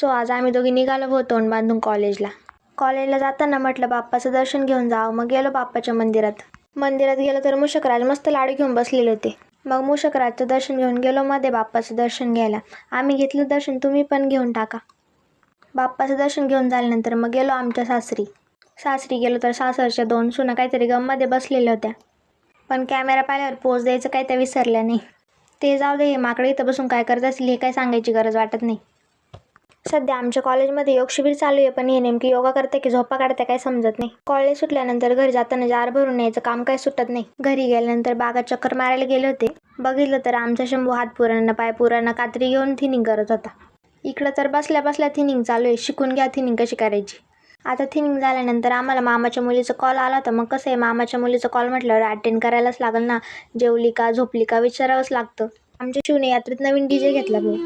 आज आम्ही दोघी निघालो होतो तोंड बांधून कॉलेजला जाताना म्हटलं बाप्पाचं दर्शन घेऊन जावं. मग गेलो बाप्पाच्या मंदिरात गेलो तर मूषकराज मस्त लाडू घेऊन बसलेले होते. मग मूषकराजचं दर्शन घेऊन गेलो मध्ये बाप्पाचं दर्शन घ्यायला. आम्ही घेतलं दर्शन, तुम्ही पण घेऊन टाका. बाप्पाचं दर्शन घेऊन झाल्यानंतर मग गेलो आमच्या सासरी गेलो तर सासरच्या 2 सुना काहीतरी गममध्ये बसलेल्या होत्या. पण कॅमेरा पाहिल्यावर पोज द्यायचं काही त्या विसरल्या नाही. ते जाऊ दे, माकडे इथं बसून काय करत असतील हे काय सांगायची गरज वाटत नाही. सध्या आमच्या कॉलेजमध्ये योग शिबिर चालू आहे, पण हे नेमकी योगा करते की झोपा काढते काय समजत नाही. कॉलेज सुटल्यानंतर घरी जाताना जार भरून यायचं काम काय सुटत नाही. घरी गेल्यानंतर बागात चक्कर मारायला गेले होते. बघितलं तर आमचा शंभू हात पुराणा पाय पुराणा कात्री घेऊन थिनिंग करत होता. इकडं तर बसल्या बसल्या थिनिंग चालू आहे. शिकून घ्या थिनिंग कशी करायची. आता थिनिंग झाल्यानंतर आम्हाला मामाच्या मुलीचा कॉल आला होता. मग कसं आहे, मामाच्या मुलीचा कॉल म्हटल्यावर अटेंड करायलाच लागल ना. जेवली का झोपली का विचारावंच लागतं. आमच्या शिवने यात्रेत नवीन DJ घेतला भाऊ.